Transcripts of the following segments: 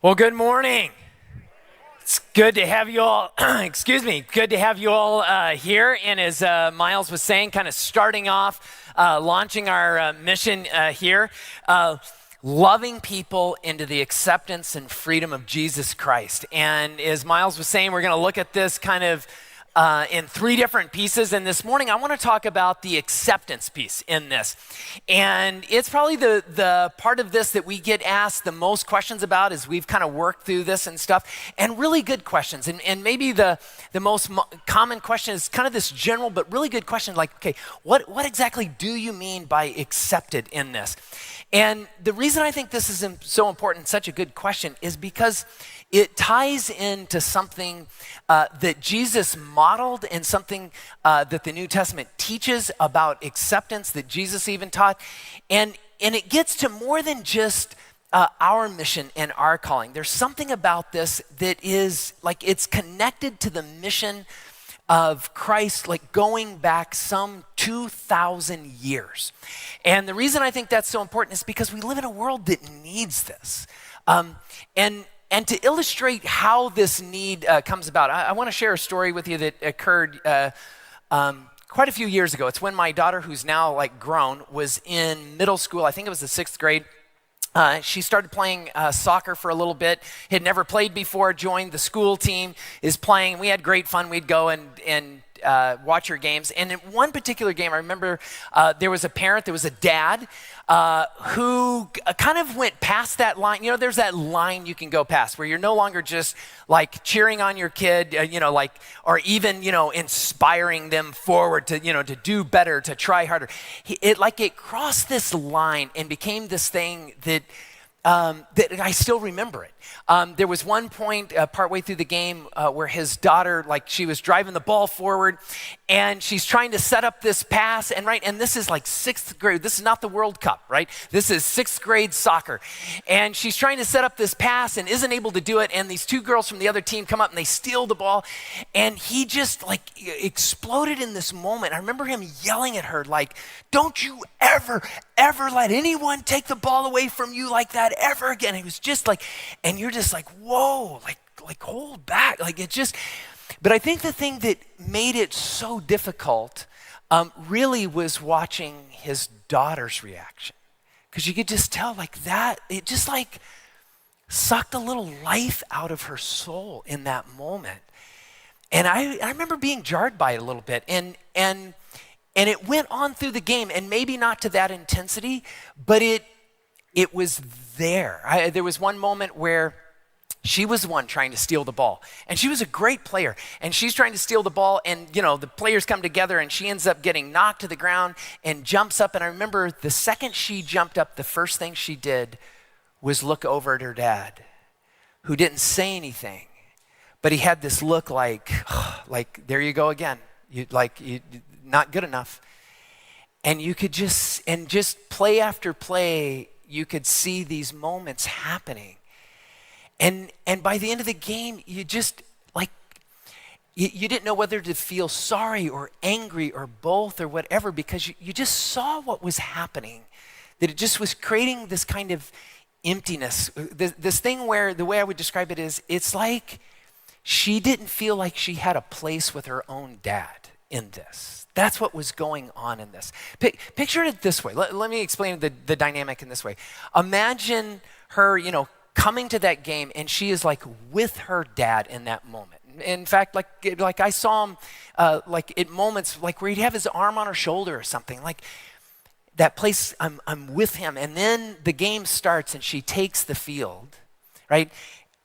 Well, good morning. It's good to have you all, good to have you all here. And as Miles was saying, kind of starting off, launching our mission here, loving people into the acceptance and freedom of Jesus Christ. And as Miles was saying, we're going to look at this kind of in three different pieces. And this morning, I want to talk about the acceptance piece in this. And it's probably the part of this that we get asked the most questions about as we've kind of worked through this and stuff, and really good questions. And maybe the most common question is kind of this general but really good question like, okay, what exactly do you mean by accepted in this? And the reason I think this is so important, such a good question, is because it ties into something that Jesus modeled and something that the New Testament teaches about acceptance that Jesus even taught. And it gets to more than just our mission and our calling. There's something about this that is like it's connected to the mission of Christ, like going back some 2,000 years. And the reason I think that's so important is because we live in a world that needs this. And to illustrate how this need comes about, I want to share a story with you that occurred quite a few years ago. It's when my daughter, who's now like grown, was in middle school. I think it was the 6th grade. She started playing soccer for a little bit, had never played before, joined the school team, is playing. We had great fun. We'd go and watch her games. And in one particular game, I remember there was a parent, there was a dad who kind of went past that line. You know, there's that line you can go past where you're no longer just like cheering on your kid, or even, inspiring them forward to, to do better, to try harder. It crossed this line and became this thing that I still remember it. There was one point partway through the game where his daughter, she was driving the ball forward and she's trying to set up this pass and this is like 6th grade. This is not the World Cup, right? This is 6th grade soccer. And she's trying to set up this pass and isn't able to do it. And these two girls from the other team come up and they steal the ball. And he just exploded in this moment. I remember him yelling at her don't you ever let anyone take the ball away from you like that ever again. He was just and you're just whoa, hold back. But I think the thing that made it so difficult really was watching his daughter's reaction. Because you could just tell that, it just sucked a little life out of her soul in that moment. And I remember being jarred by it a little bit. And it went on through the game, and maybe not to that intensity, but it was there. There was one moment where she was the one trying to steal the ball, and she was a great player, and she's trying to steal the ball, and the players come together, and she ends up getting knocked to the ground and jumps up. And I remember the second she jumped up, the first thing she did was look over at her dad, who didn't say anything, but he had this look like there you go again. You not good enough. And you could just play after play, you could see these moments happening. And by the end of the game, you just you didn't know whether to feel sorry or angry or both or whatever, because you just saw what was happening, that it just was creating this kind of emptiness, this thing where the way I would describe it is, it's like she didn't feel like she had a place with her own dad in this. That's what was going on in this. Picture it this way. Let me explain the dynamic in this way. Imagine her, coming to that game, and she is with her dad in that moment. In fact, I saw him at moments where he'd have his arm on her shoulder or something. That place, I'm with him. And then the game starts and she takes the field, right?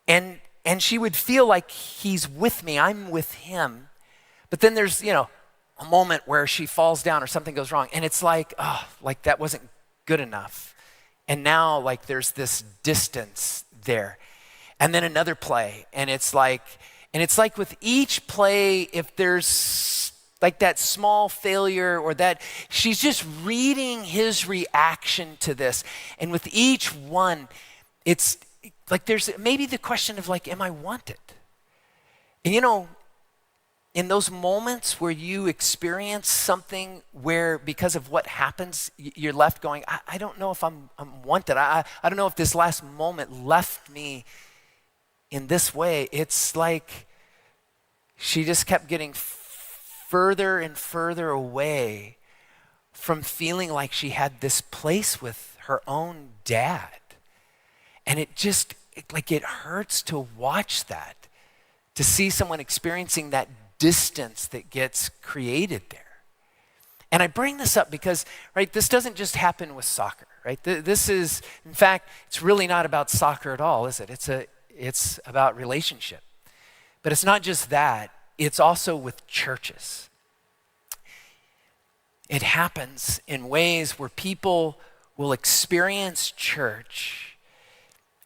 And she would feel like he's with me, I'm with him. But then there's, a moment where she falls down or something goes wrong, and it's that wasn't good enough. And now there's this distance there. And then another play, and it's like with each play, if there's that small failure or that, she's just reading his reaction to this. And with each one, it's there's maybe the question of am I wanted? And in those moments where you experience something where because of what happens, you're left going, I don't know if I'm wanted. I don't know if this last moment left me in this way, it's like she just kept getting further and further away from feeling like she had this place with her own dad. And it hurts to watch that, to see someone experiencing that distance that gets created there. And I bring this up because, right, this doesn't just happen with soccer, right? This is, in fact, it's really not about soccer at all, is it? It's about relationship. But it's not just that, it's also with churches. It happens in ways where people will experience church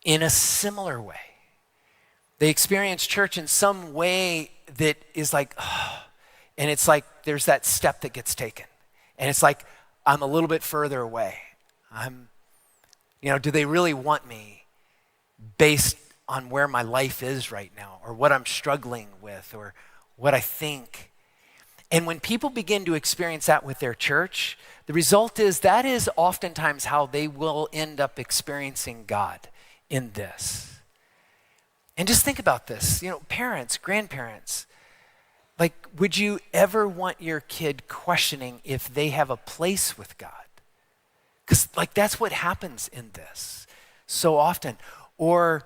in a similar way. They experience church in some way that is like, oh, and it's like there's that step that gets taken. And it's like, I'm a little bit further away. Do they really want me based on where my life is right now, or what I'm struggling with, or what I think? And when people begin to experience that with their church, the result is that is oftentimes how they will end up experiencing God in this. And just think about this, parents, grandparents, like, would you ever want your kid questioning if they have a place with God? Because that's what happens in this so often. Or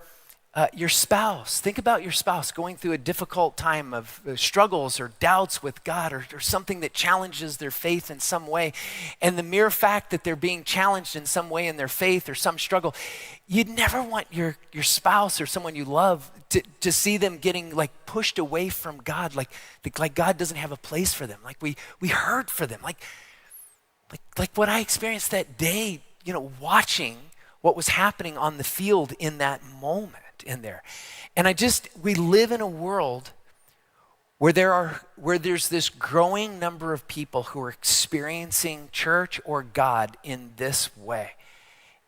your spouse, think about your spouse going through a difficult time of struggles or doubts with God, or something that challenges their faith in some way. And the mere fact that they're being challenged in some way in their faith or some struggle, you'd never want your spouse or someone you love to see them getting pushed away from God, like God doesn't have a place for them. Like we hurt for them. Like what I experienced that day, watching what was happening on the field in that moment in there. And we live in a world where there's this growing number of people who are experiencing church or God in this way.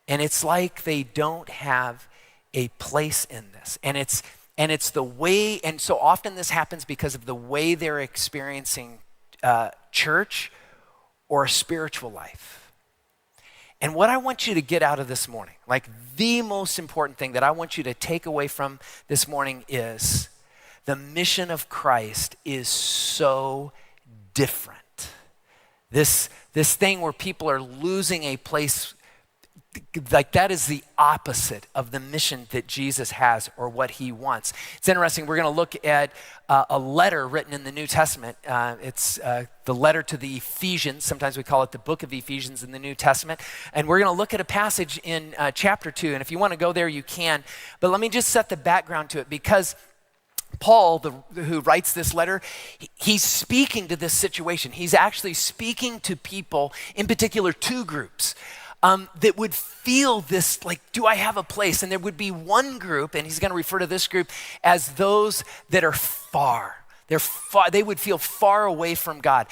And it's like they don't have a place in this. And it's the way, and so often this happens because of the way they're experiencing church or a spiritual life. And what I want you to get out of this morning, the most important thing that I want you to take away from this morning, is the mission of Christ is so different. This thing where people are losing a place, that is the opposite of the mission that Jesus has or what he wants. It's interesting, we're going to look at a letter written in the New Testament. It's the letter to the Ephesians. Sometimes we call it the book of Ephesians in the New Testament. And we're going to look at a passage in chapter 2. And if you want to go there, you can. But let me just set the background to it, because Paul, who writes this letter, he's speaking to this situation. He's actually speaking to people, in particular two groups, that would feel this, do I have a place? And there would be one group, and he's going to refer to this group as those that are far. They would feel far away from God.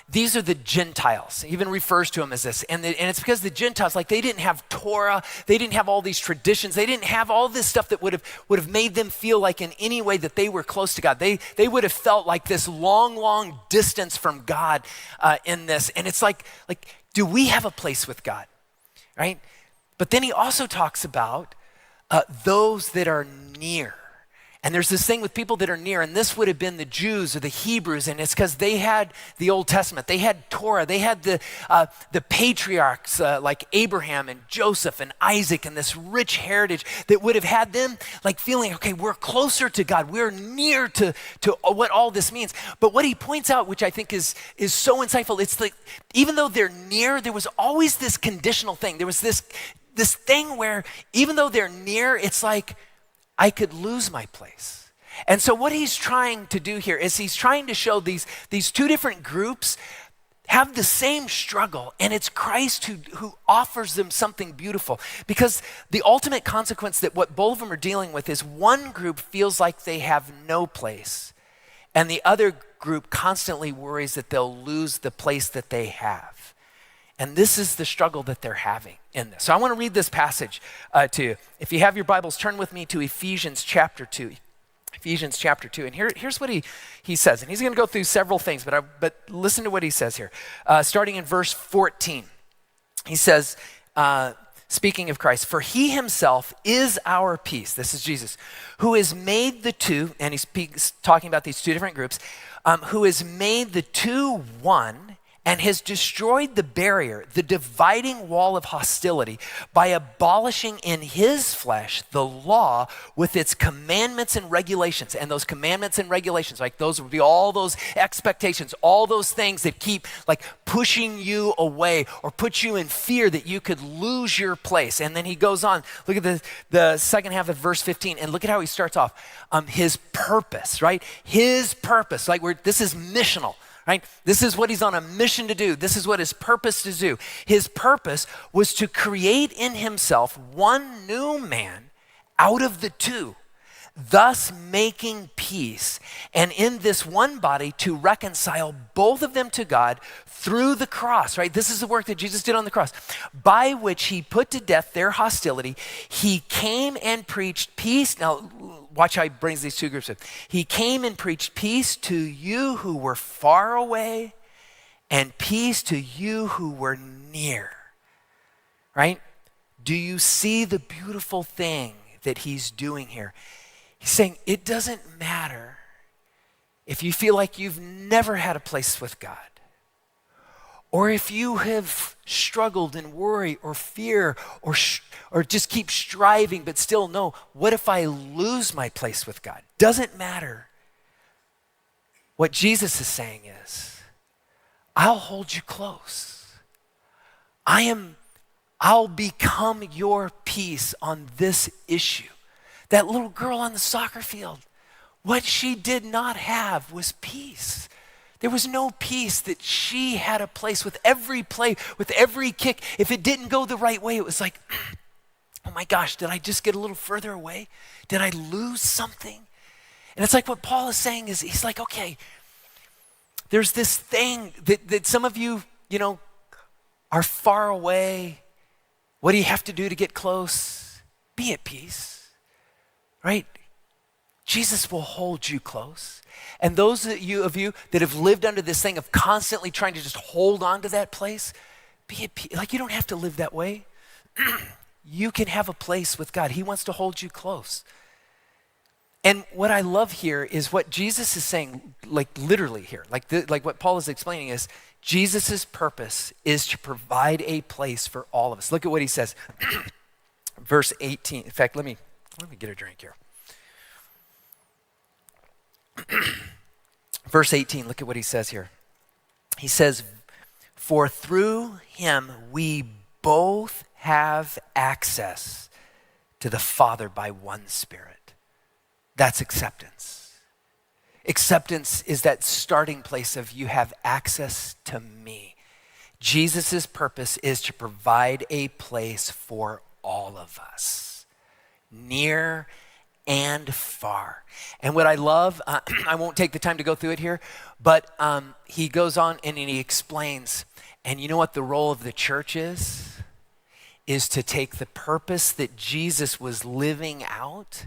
These are the Gentiles. He even refers to them as this. And it's because the Gentiles, they didn't have Torah. They didn't have all these traditions. They didn't have all this stuff that would have made them feel like in any way that they were close to God. They would have felt like this long, long distance from God in this. And it's like, do we have a place with God? Right? But then he also talks about those that are near. And there's this thing with people that are near, and this would have been the Jews or the Hebrews, and it's because they had the Old Testament. They had Torah. They had the patriarchs like Abraham and Joseph and Isaac, and this rich heritage that would have had them feeling, okay, we're closer to God. We're near to what all this means. But what he points out, which I think is so insightful, it's even though they're near, there was always this conditional thing. There was this thing where even though they're near, it's like, I could lose my place. And so what he's trying to do here is he's trying to show these two different groups have the same struggle, and it's Christ who offers them something beautiful. Because the ultimate consequence that what both of them are dealing with is one group feels like they have no place, and the other group constantly worries that they'll lose the place that they have. And this is the struggle that they're having in this. So I want to read this passage to you. If you have your Bibles, turn with me to Ephesians chapter 2. Ephesians chapter 2. And here's what he says. And he's going to go through several things, but listen to what he says here. Starting in verse 14. He says, speaking of Christ, for he himself is our peace. This is Jesus, who has made the two, and he's talking about these two different groups, who has made the two one and has destroyed the barrier, the dividing wall of hostility, by abolishing in his flesh the law with its commandments and regulations. And those commandments and regulations, like those would be all those expectations, all those things that keep like pushing you away or put you in fear that you could lose your place. And then he goes on, look at the second half of verse 15, and look at how he starts off. His purpose, right? His purpose, like this is missional. Right? This is what he's on a mission to do. This is what his purpose to do. His purpose was to create in himself one new man out of the two, thus making peace, and in this one body to reconcile both of them to God through the cross, right? This is the work that Jesus did on the cross, by which he put to death their hostility. He came and preached peace. Now, watch how he brings these two groups up. He came and preached peace to you who were far away and peace to you who were near, right? Do you see the beautiful thing that he's doing here? He's saying it doesn't matter if you feel like you've never had a place with God, or if you have struggled and worry or fear or just keep striving but still know, what if I lose my place with God? Doesn't matter. What Jesus is saying is, I'll hold you close. I'll become your peace on this issue. That little girl on the soccer field, what she did not have was peace. There was no peace that she had a place with every play, with every kick. If it didn't go the right way, it was like, oh my gosh, did I just get a little further away? Did I lose something? And it's like what Paul is saying is, he's like, okay, there's this thing that some of you, are far away. What do you have to do to get close? Be at peace, right? Jesus will hold you close. And those of you that have lived under this thing of constantly trying to just hold on to that place, be at peace. Like, you don't have to live that way. You can have a place with God. He wants to hold you close. And what I love here is what Jesus is saying, like literally here, like what Paul is explaining is, Jesus' purpose is to provide a place for all of us. Look at what he says. Verse 18. In fact, let me get a drink here. Verse 18, look at what he says here. He says, for through him we both have access to the Father by one Spirit. That's acceptance. Acceptance is that starting place of you have access to me. Jesus' purpose is to provide a place for all of us, near and far. And what I love, I won't take the time to go through it here, but he goes on and he explains, and you know what the role of the church is to take the purpose that Jesus was living out,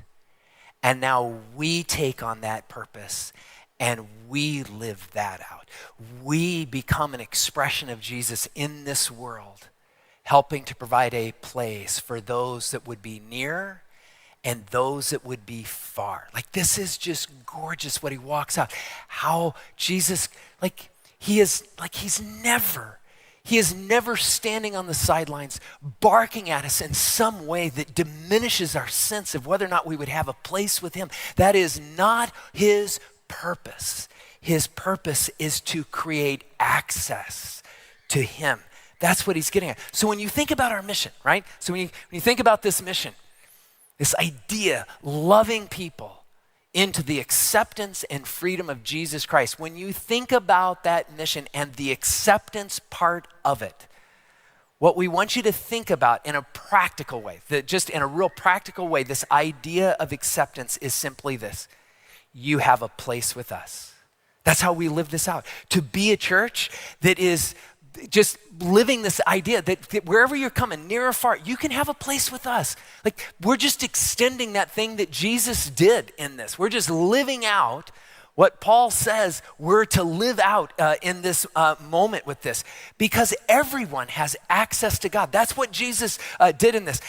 and now we take on that purpose and we live that out. We become an expression of Jesus in this world, helping to provide a place for those that would be near and those that would be far. Like, this is just gorgeous what he walks out. How Jesus, he is never standing on the sidelines barking at us in some way that diminishes our sense of whether or not we would have a place with him. That is not his purpose. His purpose is to create access to him. That's what he's getting at. So when you think about our mission, right? So when you think about this mission, this idea, loving people into the acceptance and freedom of Jesus Christ. When you think about that mission and the acceptance part of it, what we want you to think about in a practical way, just in a real practical way, this idea of acceptance is simply this: you have a place with us. That's how we live this out. To be a church that is just living this idea that wherever you're coming, near or far, you can have a place with us. Like, we're just extending that thing that Jesus did in this. We're just living out What Paul says we're to live out in this moment with this, because everyone has access to God. That's what Jesus did in this.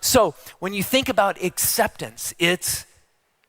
So when you think about acceptance, it's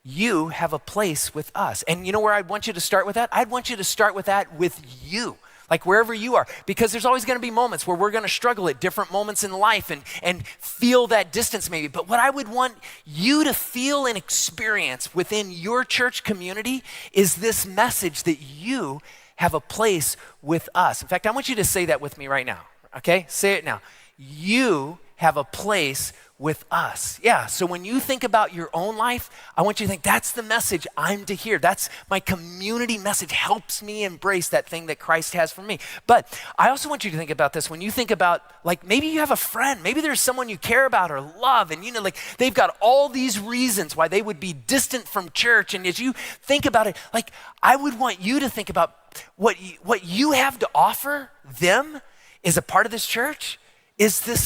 you have a place with us. And you know where I'd want you to start with that? I'd want you to start with that with you. Like wherever you are, because there's always going to be moments where we're going to struggle at different moments in life and feel that distance maybe. But what I would want you to feel and experience within your church community is this message that you have a place with us. In fact, I want you to say that with me right now, okay? Say it now. You have a place with us. Yeah, so when you think about your own life, I want you to think that's the message I'm to hear. That's my community message, helps me embrace that thing that Christ has for me. But I also want you to think about this when you think about, like, maybe you have a friend, maybe there's someone you care about or love, and you know, like they've got all these reasons why they would be distant from church. And as you think about it, like I would want you to think about what you have to offer them as a part of this church. Is this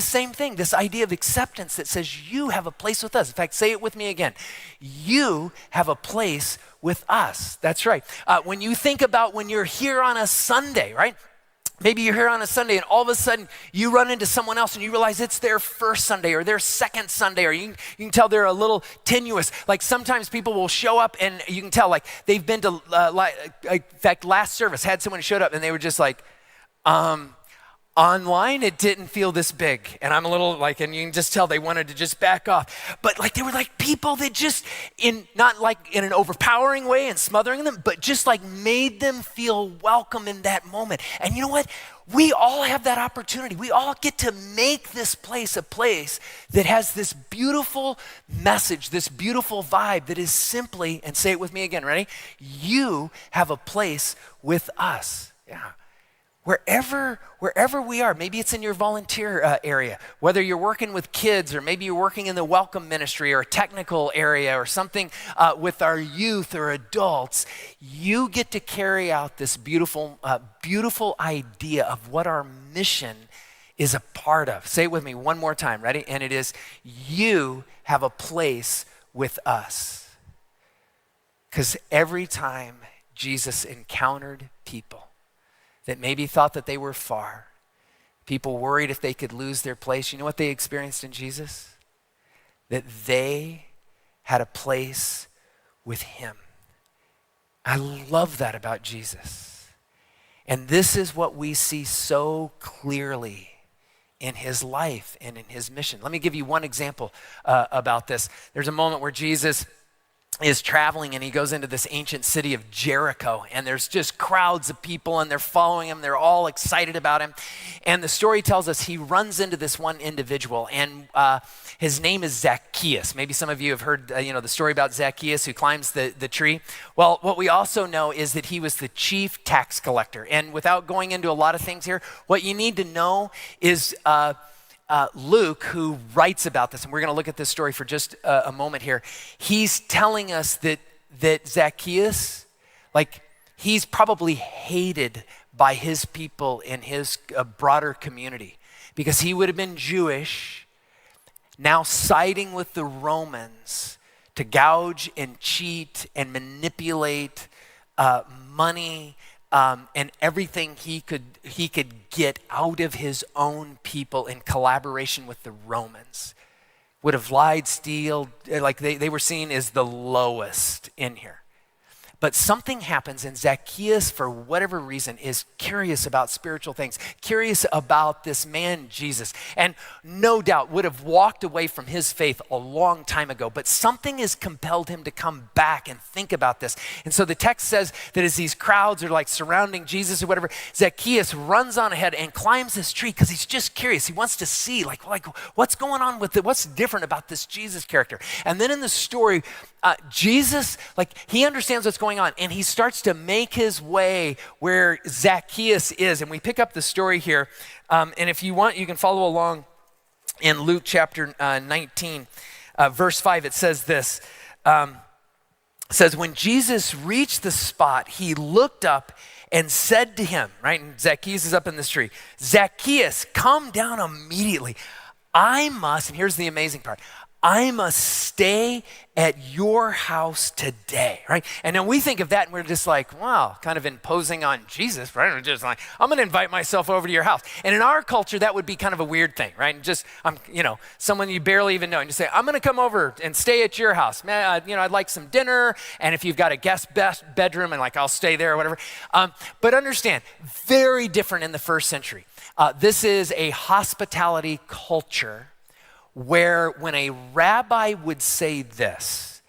same thing, this idea of acceptance that says you have a place with us. In fact, say it with me again. You have a place with us. That's right. When you think about when you're here on a Sunday, right? Maybe you're here on a Sunday and all of a sudden you run into someone else and you realize it's their first Sunday or their second Sunday, or you can tell they're a little tenuous. Like sometimes people will show up and you can tell like they've been to, in fact, last service had someone who showed up and they were just like, online, it didn't feel this big. And I'm a little like, and you can just tell they wanted to just back off. But like, they were like people that just, not like in an overpowering way and smothering them, but just like made them feel welcome in that moment. And you know what? We all have that opportunity. We all get to make this place a place that has this beautiful message, this beautiful vibe that is simply, and say it with me again, ready? You have a place with us. Yeah. Wherever we are, maybe it's in your volunteer area, whether you're working with kids or maybe you're working in the welcome ministry or a technical area or something with our youth or adults, you get to carry out this beautiful idea of what our mission is a part of. Say it with me one more time, ready? And it is, you have a place with us. Because every time Jesus encountered people that maybe thought that they were far, people worried if they could lose their place, you know what they experienced in Jesus? That they had a place with him. I love that about Jesus. And this is what we see so clearly in his life and in his mission. Let me give you one example about this. There's a moment where Jesus is traveling and he goes into this ancient city of Jericho, and there's just crowds of people and they're following him. They're all excited about him. And the story tells us he runs into this one individual, and his name is Zacchaeus. Maybe some of you have heard the story about Zacchaeus who climbs the tree. Well, what we also know is that he was the chief tax collector. And without going into a lot of things here, what you need to know is Luke, who writes about this, and we're going to look at this story for just a moment here, he's telling us that Zacchaeus, like, he's probably hated by his people in his broader community because he would have been Jewish, now siding with the Romans to gouge and cheat and manipulate money and everything he could get out of his own people in collaboration with the Romans. Would have lied, steal, like they were seen as the lowest in here. But something happens, and Zacchaeus, for whatever reason, is curious about spiritual things, curious about this man, Jesus, and no doubt would have walked away from his faith a long time ago, but something has compelled him to come back and think about this. And so the text says that as these crowds are like surrounding Jesus or whatever, Zacchaeus runs on ahead and climbs this tree because he's just curious. He wants to see like what's going on with it, what's different about this Jesus character. And then in the story, Jesus, like, he understands what's going on, and he starts to make his way where Zacchaeus is. And we pick up the story here. And if you want, you can follow along in Luke chapter 19, verse 5. It says this. It says, when Jesus reached the spot, he looked up and said to him, right? And Zacchaeus is up in this tree. Zacchaeus, come down immediately. I must, and here's the amazing part, I must stay at your house today, right? And then we think of that and we're just like, wow, kind of imposing on Jesus, right? We're just like, I'm going to invite myself over to your house. And in our culture, that would be kind of a weird thing, right? And just, someone you barely even know, and you say, I'm going to come over and stay at your house. Man, I'd like some dinner. And if you've got a guest bedroom, and like, I'll stay there or whatever. But understand, very different in the first century. This is a hospitality culture where when a rabbi would say this,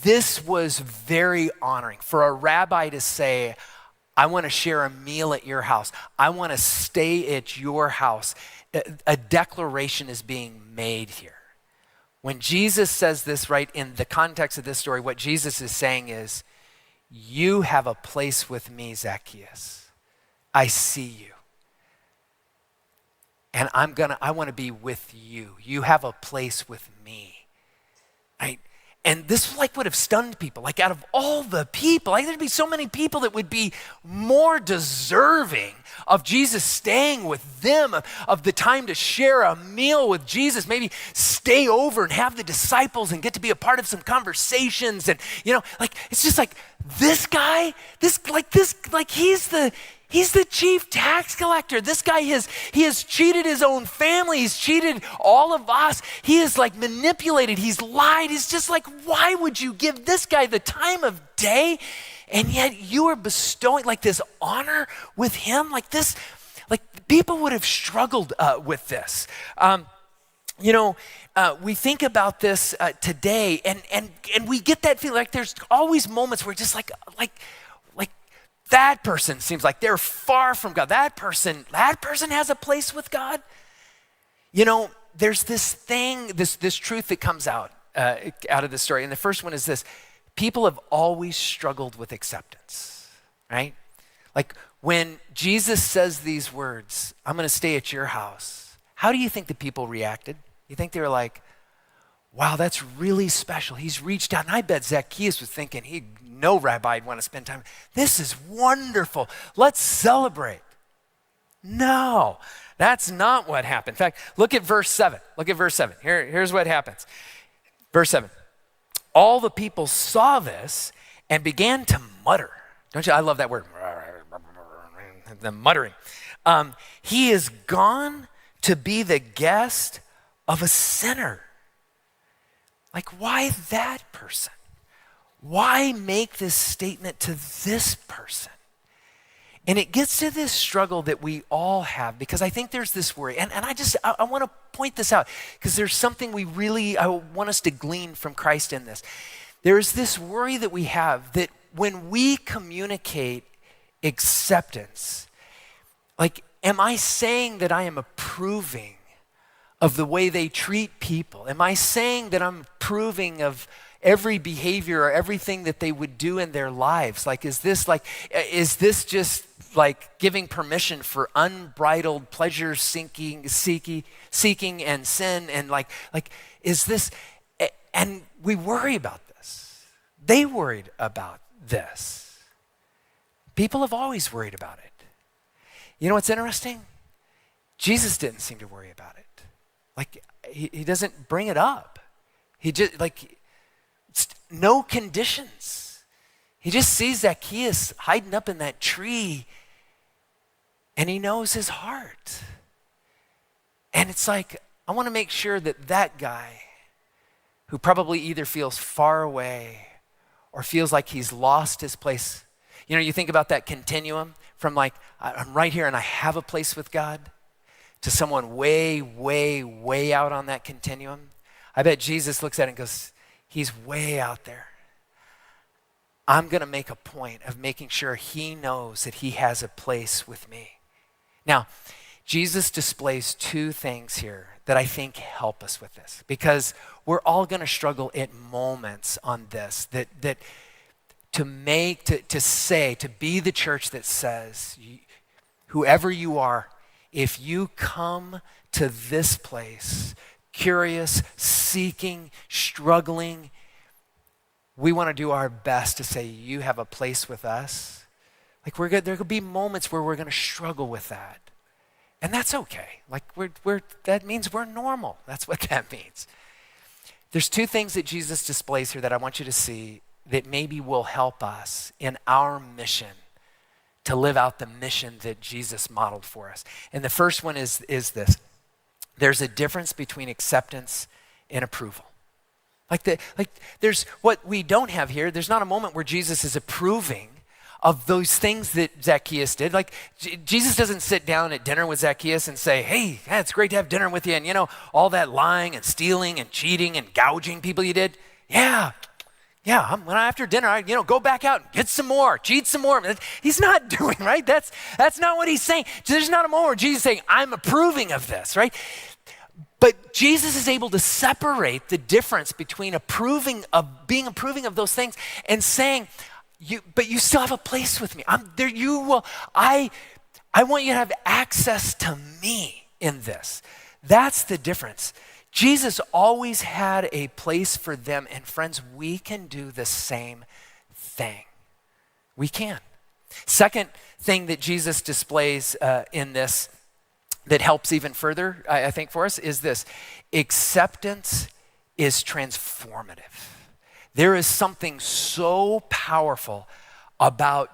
this was very honoring. For a rabbi to say, I want to share a meal at your house, I want to stay at your house, a declaration is being made here. When Jesus says this, right, in the context of this story, what Jesus is saying is, you have a place with me, Zacchaeus. I see you. And I want to be with you. You have a place with me, right? And this would have stunned people. Like out of all the people, there'd be so many people that would be more deserving of Jesus staying with them, of the time to share a meal with Jesus, maybe stay over and have the disciples and get to be a part of some conversations. And, it's just like this guy, he's the chief tax collector. This guy he has cheated his own family. He's cheated all of us. He is like manipulated. He's lied. He's just like, why would you give this guy the time of day? And yet you are bestowing like this honor with him like this. Like people would have struggled with this. We think about this today and we get that feeling like there's always moments where just like that person seems like they're far from God. That person has a place with God. There's this thing, this truth that comes out of this story. And the first one is this: people have always struggled with acceptance, right? Like when Jesus says these words, I'm going to stay at your house, how do you think the people reacted? You think they were like, wow, that's really special. He's reached out. And I bet Zacchaeus was thinking, no rabbi would want to spend time. This is wonderful. Let's celebrate. No, that's not what happened. In fact, look at verse 7. Here's what happens. Verse 7. All the people saw this and began to mutter. Don't you? I love that word. The muttering. He is gone to be the guest of a sinner. Like, why that person? Why make this statement to this person? And it gets to this struggle that we all have, because I think there's this worry. And I want to point this out because there's something I want us to glean from Christ in this. There's this worry that we have that when we communicate acceptance, like, am I saying that I am approving of the way they treat people? Am I saying that I'm approving of every behavior or everything that they would do in their lives? Like, is this just like giving permission for unbridled pleasure seeking and sin? And like, is this, and we worry about this. They worried about this. People have always worried about it. You know what's interesting? Jesus didn't seem to worry about it. Like, he doesn't bring it up. He just, no conditions. He just sees Zacchaeus hiding up in that tree, and he knows his heart. And it's like, I want to make sure that guy who probably either feels far away or feels like he's lost his place. You think about that continuum from like, I'm right here and I have a place with God, to someone way, way, way out on that continuum. I bet Jesus looks at it and goes, he's way out there. I'm going to make a point of making sure he knows that he has a place with me. Now, Jesus displays two things here that I think help us with this, because we're all going to struggle at moments on this, that to be the church that says, whoever you are, if you come to this place, curious, seeking, struggling, we want to do our best to say, you have a place with us. Like there could be moments where we're going to struggle with that. And that's okay. Like that means we're normal. That's what that means. There's two things that Jesus displays here that I want you to see that maybe will help us in our mission to live out the mission that Jesus modeled for us. And the first one is this. There's a difference between acceptance and approval. There's what we don't have here. There's not a moment where Jesus is approving of those things that Zacchaeus did. Like Jesus doesn't sit down at dinner with Zacchaeus and say, hey, yeah, it's great to have dinner with you. And all that lying and stealing and cheating and gouging people you did. Yeah, when after dinner, I go back out and get some more, cheat some more. He's not doing, right? That's not what he's saying. There's not a moment where Jesus is saying, I'm approving of this, right? But Jesus is able to separate the difference between being approving of those things and saying, but you still have a place with me. I'm there. I want you to have access to me in this. That's the difference. Jesus always had a place for them. And friends, we can do the same thing. We can. Second thing that Jesus displays in this that helps even further, I think, for us is this. Acceptance is transformative. There is something so powerful about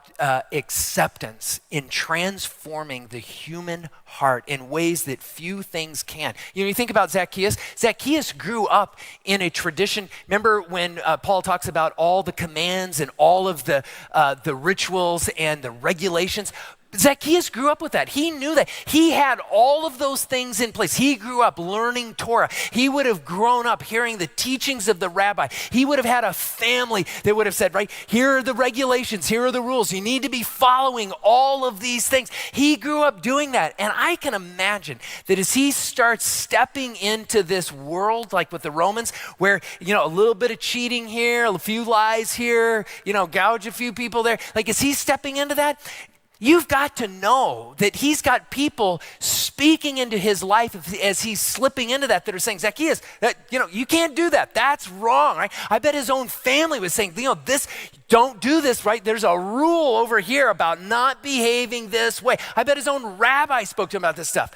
acceptance in transforming the human heart in ways that few things can. You think about Zacchaeus. Zacchaeus grew up in a tradition. Remember when Paul talks about all the commands and all of the rituals and the regulations? Zacchaeus grew up with that. He knew that. He had all of those things in place. He grew up learning Torah. He would have grown up hearing the teachings of the rabbi. He would have had a family that would have said, right, here are the regulations, here are the rules. You need to be following all of these things. He grew up doing that. And I can imagine that as he starts stepping into this world, like with the Romans, where, a little bit of cheating here, a few lies here, gouge a few people there. Like as he's stepping into that, you've got to know that he's got people speaking into his life as he's slipping into that are saying, Zacchaeus, you can't do that. That's wrong, right? I bet his own family was saying, don't do this, right? There's a rule over here about not behaving this way. I bet his own rabbi spoke to him about this stuff.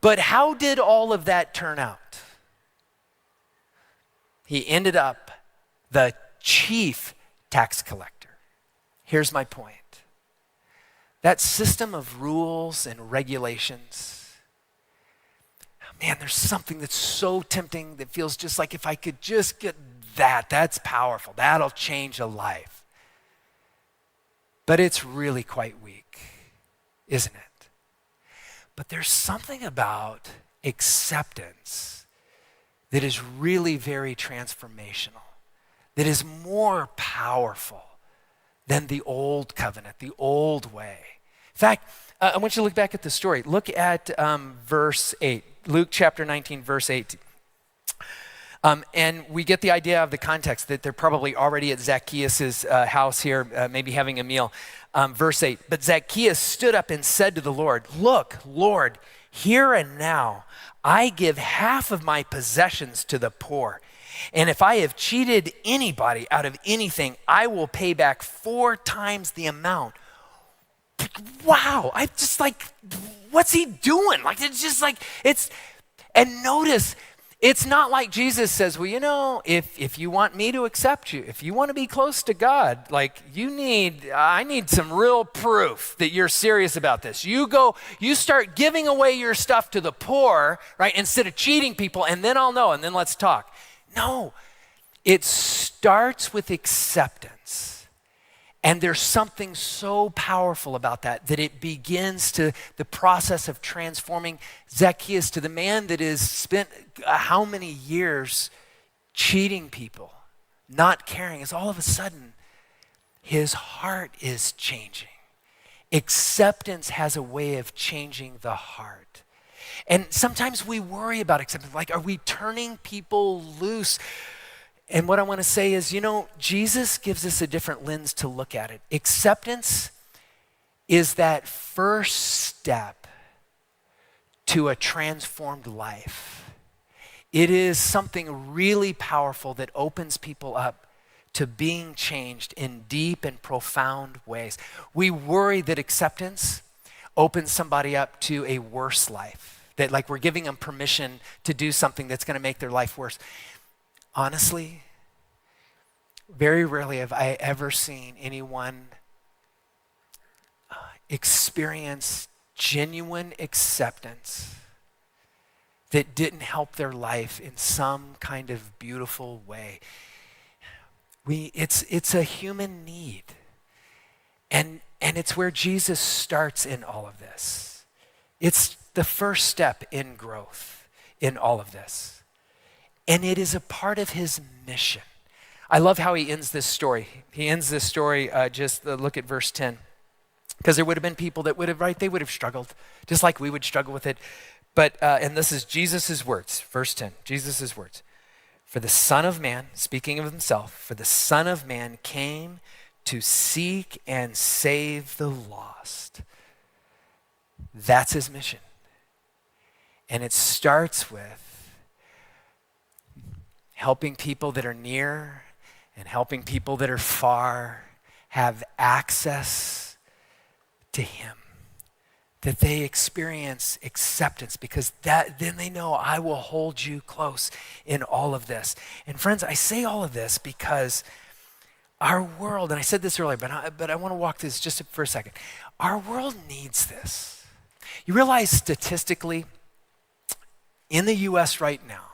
But how did all of that turn out? He ended up the chief tax collector. Here's my point. That system of rules and regulations, man, there's something that's so tempting that feels just like if I could just get that's powerful. That'll change a life. But it's really quite weak, isn't it? But there's something about acceptance that is really very transformational, that is more powerful than the old covenant, the old way. In fact, I want you to look back at the story. Look at verse 8, Luke chapter 19, verse 8. And we get the idea of the context that they're probably already at Zacchaeus' house here, maybe having a meal. Verse 8, but Zacchaeus stood up and said to the Lord, look, Lord, here and now I give half of my possessions to the poor. And if I have cheated anybody out of anything, I will pay back 4 times the amount. Wow, I just what's he doing? And notice, it's not like Jesus says, well, if you want me to accept you, if you want to be close to God, I need some real proof that you're serious about this. You start giving away your stuff to the poor, right, instead of cheating people, and then I'll know, and then let's talk. No, it starts with acceptance. And there's something so powerful about that it begins to the process of transforming Zacchaeus to the man that has spent how many years cheating people, not caring, as all of a sudden his heart is changing. Acceptance has a way of changing the heart. And sometimes we worry about acceptance, are we turning people loose? And what I want to say is, Jesus gives us a different lens to look at it. Acceptance is that first step to a transformed life. It is something really powerful that opens people up to being changed in deep and profound ways. We worry that acceptance opens somebody up to a worse life. That we're giving them permission to do something that's going to make their life worse. honestly, very rarely have I ever seen anyone experience genuine acceptance that didn't help their life in some kind of beautiful way. It's a human need. And it's where Jesus starts in all of this. It's the first step in growth in all of this. And it is a part of his mission. I love how he ends this story. He ends this story, look at verse 10. Because there would have been people that would have, right, they would have struggled, just like we would struggle with it. But, and this is Jesus' words, verse 10, Jesus' words. For the Son of Man, speaking of himself, for the Son of Man came to seek and save the lost. That's his mission. And it starts with helping people that are near and helping people that are far have access to him, that they experience acceptance, because then they know I will hold you close in all of this. And friends, I say all of this because our world, and I said this earlier, but I want to walk this just for a second. Our world needs this. You realize statistically, in the US right now,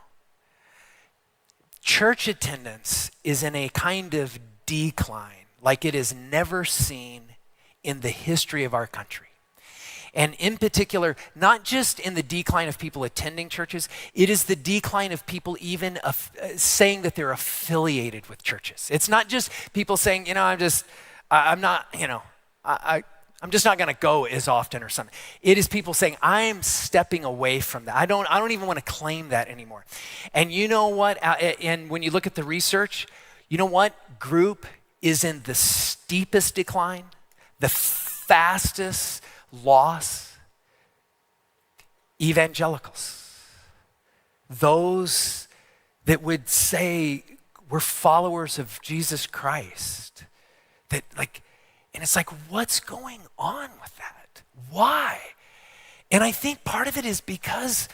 church attendance is in a kind of decline like it is never seen in the history of our country. And in particular, not just in the decline of people attending churches, it is the decline of people even saying that they're affiliated with churches. It's not just people saying, I'm just not going to go as often or something. It is people saying, I'm stepping away from that. I don't even want to claim that anymore. And you know what? And when you look at the research, you know what group is in the steepest decline? The fastest loss? Evangelicals. Those that would say we're followers of Jesus Christ. And it's like, what's going on with that? Why? And I think part of it is because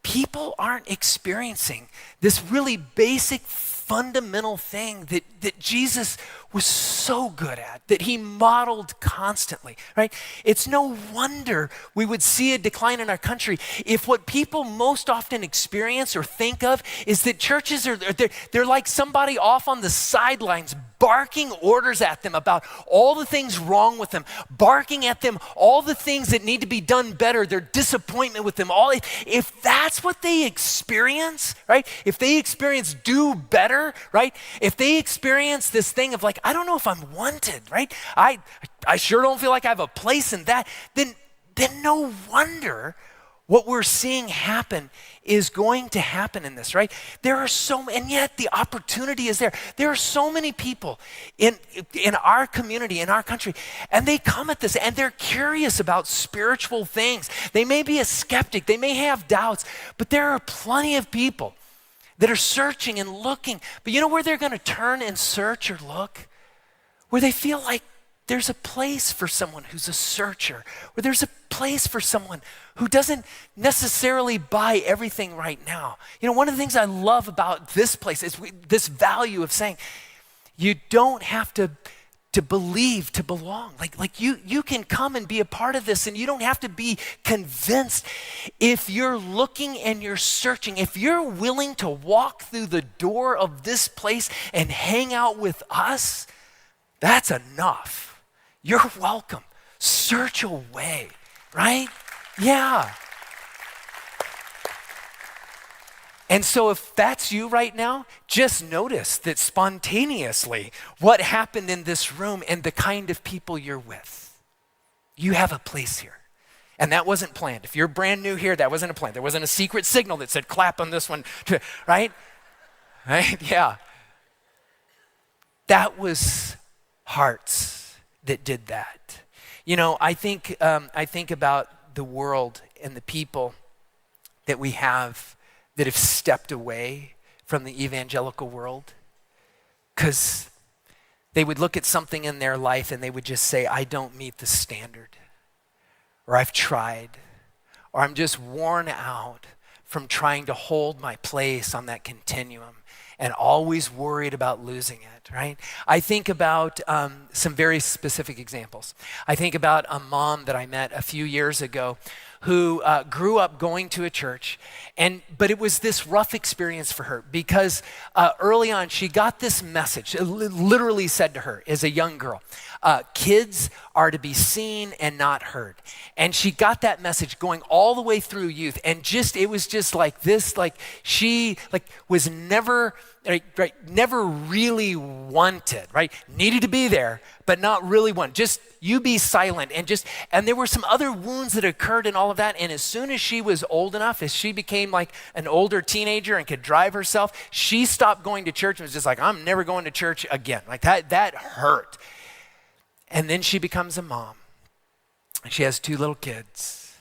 people aren't experiencing this really basic fundamental thing that Jesus was so good at, that he modeled constantly, right? It's no wonder we would see a decline in our country if what people most often experience or think of is that churches they're like somebody off on the sidelines barking orders at them about all the things wrong with them, barking at them all the things that need to be done better, their disappointment with them. If that's what they experience, right? If they experience do better, right? If they experience this thing of like, I don't know if I'm wanted, right? I sure don't feel like I have a place in that, then no wonder what we're seeing happen is going to happen in this, right? And yet the opportunity is there. There are so many people in our community, in our country, and they come at this and they're curious about spiritual things. They may be a skeptic, they may have doubts, but there are plenty of people that are searching and looking. But you know where they're going to turn and search or look? Where they feel like there's a place for someone who's a searcher, where there's a place for someone who doesn't necessarily buy everything right now. You know, one of the things I love about this place is this value of saying, you don't have to believe to belong. Like you can come and be a part of this, and you don't have to be convinced. If you're looking and you're searching, if you're willing to walk through the door of this place and hang out with us, that's enough. You're welcome. Search away, right? Yeah. And so if that's you right now, just notice that spontaneously what happened in this room and the kind of people you're with. You have a place here. And that wasn't planned. If you're brand new here, that wasn't a plan. There wasn't a secret signal that said clap on this one, right? Right? Yeah. That was hearts that did that. You know, I think about the world and the people that we have that have stepped away from the evangelical world, because they would look at something in their life and they would just say, I don't meet the standard, or I've tried, or I'm just worn out from trying to hold my place on that continuum. and always worried about losing it, right? I think about some very specific examples. I think about a mom that I met a few years ago who grew up going to a church, but it was this rough experience for her because early on she got this message. It literally said to her as a young girl, kids are to be seen and not heard. And she got that message going all the way through youth, and it was just like this, like she was never never really wanted, right? Needed to be there, but not really wanted. Just you be silent and there were some other wounds that occurred in all of that. And as soon as she was old enough, as she became like an older teenager and could drive herself, she stopped going to church and was just like, I'm never going to church again. Like that hurt. And then she becomes a mom. She has 2 little kids.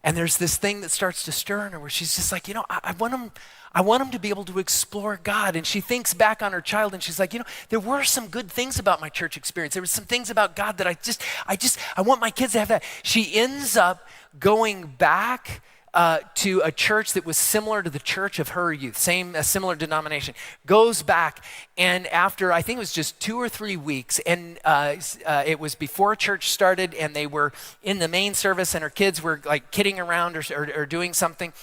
And there's this thing that starts to stir in her where she's just like, I want them to be able to explore God. And she thinks back on her child and she's like, there were some good things about my church experience. There were some things about God that I want my kids to have that. She ends up going back to a church that was similar to the church of her youth, a similar denomination, goes back, and after, I think it was just 2 or 3 weeks, and it was before church started, and they were in the main service, and her kids were like kidding around or doing something,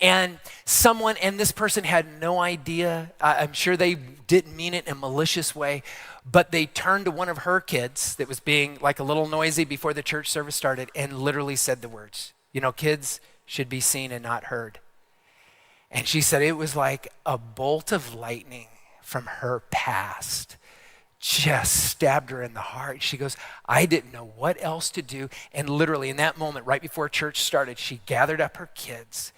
and this person had no idea, I'm sure they didn't mean it in a malicious way, but they turned to one of her kids that was being like a little noisy before the church service started and literally said the words, kids should be seen and not heard. And she said it was like a bolt of lightning from her past just stabbed her in the heart. She goes, I didn't know what else to do. And literally in that moment, right before church started, she gathered up her kids,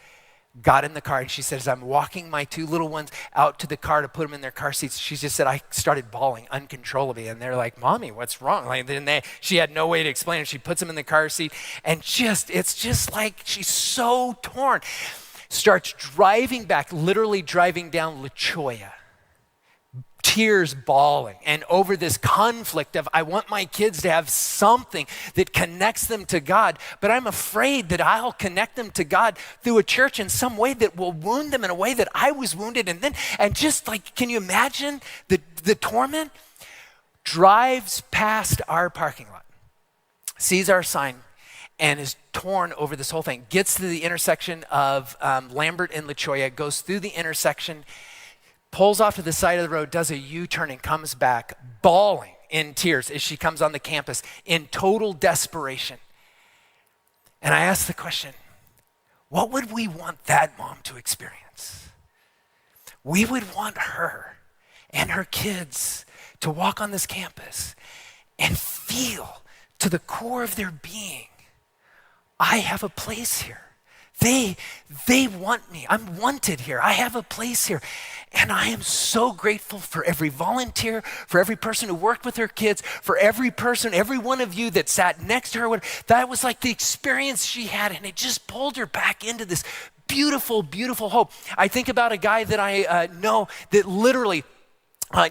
got in the car, and she says, I'm walking my 2 little ones out to the car to put them in their car seats. She just said, I started bawling uncontrollably. And they're like, Mommy, what's wrong? Like, she had no way to explain it. She puts them in the car seat, and it's just like she's so torn. Starts driving back, literally driving down La Cholla, tears bawling, and over this conflict of I want my kids to have something that connects them to God, but I'm afraid that I'll connect them to God through a church in some way that will wound them in a way that I was wounded. And just like, can you imagine the torment? Drives past our parking lot, sees our sign, and is torn over this whole thing. Gets to the intersection of Lambert and La Cholla, goes through the intersection, pulls off to the side of the road, does a U-turn, and comes back bawling in tears as she comes on the campus in total desperation. And I asked the question, what would we want that mom to experience? We would want her and her kids to walk on this campus and feel to the core of their being, I have a place here. They want me. I'm wanted here. I have a place here. And I am so grateful for every volunteer, for every person who worked with her kids, for every person, every one of you that sat next to her. That was like the experience she had, and it just pulled her back into this beautiful, beautiful hope. I think about a guy that I know that literally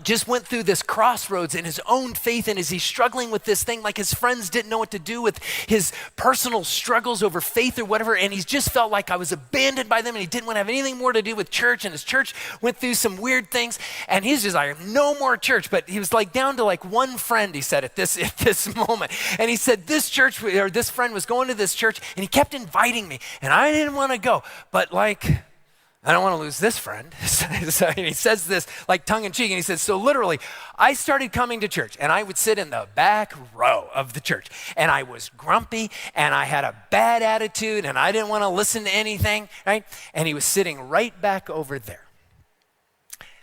just went through this crossroads in his own faith, and as he's struggling with this thing, like his friends didn't know what to do with his personal struggles over faith or whatever, and he's just felt like I was abandoned by them, and he didn't want to have anything more to do with church, and his church went through some weird things, and he's just like, no more church. But he was like down to like one friend, he said, at this moment, and he said this friend was going to this church, and he kept inviting me, and I didn't want to go, but like, I don't want to lose this friend. So he says this like tongue in cheek, and he says, so literally, I started coming to church, and I would sit in the back row of the church, and I was grumpy, and I had a bad attitude, and I didn't want to listen to anything, right? And he was sitting right back over there,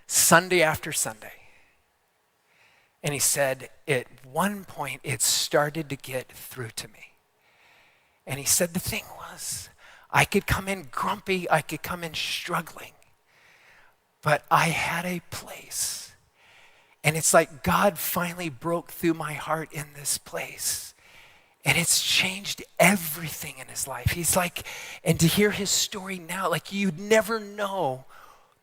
Sunday after Sunday. And he said, at one point, it started to get through to me. And he said the thing was, I could come in grumpy, I could come in struggling, but I had a place. And it's like God finally broke through my heart in this place. And it's changed everything in his life. He's like, and to hear his story now, like you'd never know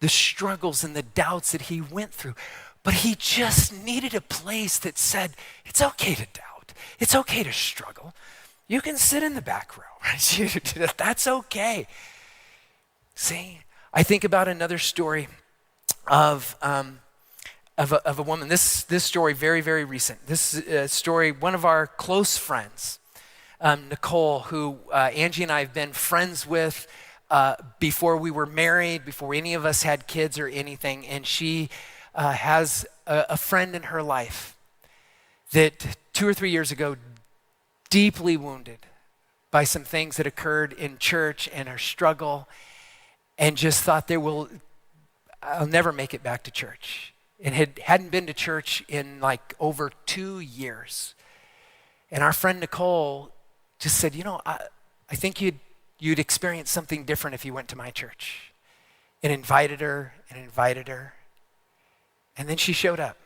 the struggles and the doubts that he went through. But he just needed a place that said, it's okay to doubt. It's okay to struggle. You can sit in the back row. That's okay. See, I think about another story of a woman. This story, very, very recent. This story, one of our close friends, Nicole, who Angie and I have been friends with before we were married, before any of us had kids or anything, and she has a friend in her life that 2 or 3 years ago, deeply wounded by some things that occurred in church and her struggle, and just thought I'll never make it back to church. And hadn't been to church in like over 2 years. And our friend Nicole just said, I think you'd experience something different if you went to my church. And invited her. And then she showed up.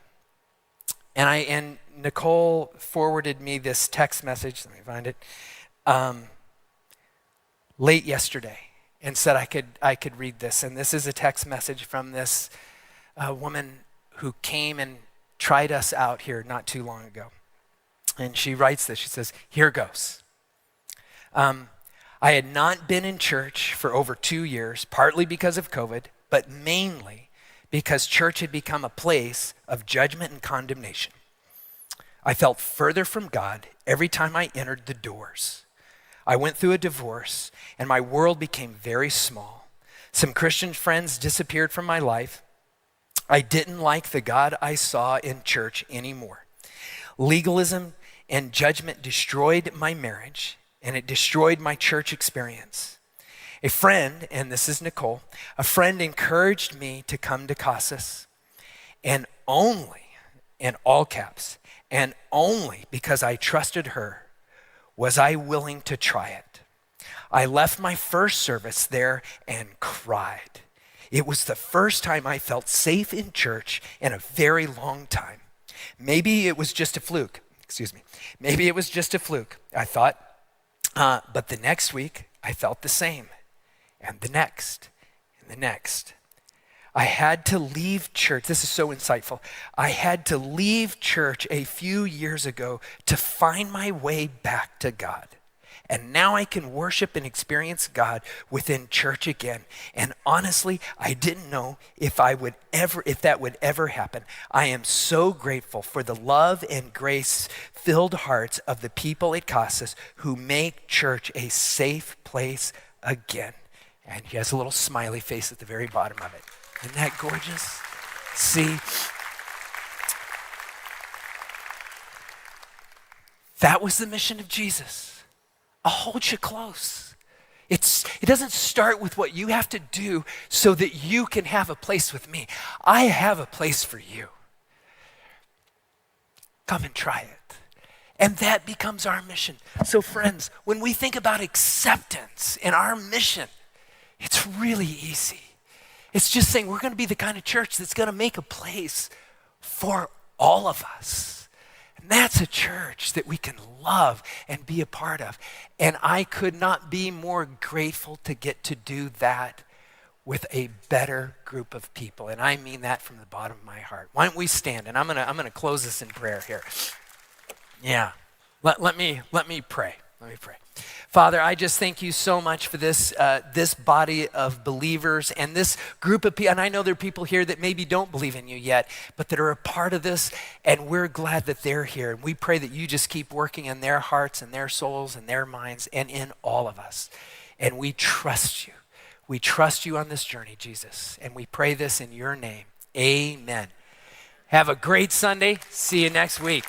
And Nicole forwarded me this text message, let me find it, late yesterday, and said I could read this. And this is a text message from this woman who came and tried us out here not too long ago. And she writes this, she says, "Here goes. I had not been in church for over 2 years, partly because of COVID, but mainly because church had become a place of judgment and condemnation. I felt further from God every time I entered the doors. I went through a divorce, and my world became very small. Some Christian friends disappeared from my life. I didn't like the God I saw in church anymore. Legalism and judgment destroyed my marriage, and it destroyed my church experience. A friend, and this is Nicole, a friend encouraged me to come to Casas, and only, in all caps, and only because I trusted her was I willing to try it. I left my first service there and cried. It was the first time I felt safe in church in a very long time. Maybe it was just a fluke. Maybe it was just a fluke, I thought. But the next week, I felt the same. And the next, and the next. I had to leave church. This is so insightful. I had to leave church a few years ago to find my way back to God. And now I can worship and experience God within church again. And honestly, I didn't know if that would ever happen. I am so grateful for the love and grace-filled hearts of the people at Casas who make church a safe place again." And he has a little smiley face at the very bottom of it. Isn't that gorgeous? See? That was the mission of Jesus. I'll hold you close. It doesn't start with what you have to do so that you can have a place with me. I have a place for you. Come and try it. And that becomes our mission. So friends, when we think about acceptance in our mission, it's really easy. It's just saying we're going to be the kind of church that's going to make a place for all of us. And that's a church that we can love and be a part of. And I could not be more grateful to get to do that with a better group of people. And I mean that from the bottom of my heart. Why don't we stand? And I'm gonna close this in prayer here. Yeah. Let me pray. Let me pray. Father, I just thank you so much for this body of believers and this group of people. And I know there are people here that maybe don't believe in you yet, but that are a part of this, and we're glad that they're here. And we pray that you just keep working in their hearts and their souls and their minds and in all of us. And we trust you. We trust you on this journey, Jesus. And we pray this in your name. Amen. Have a great Sunday. See you next week.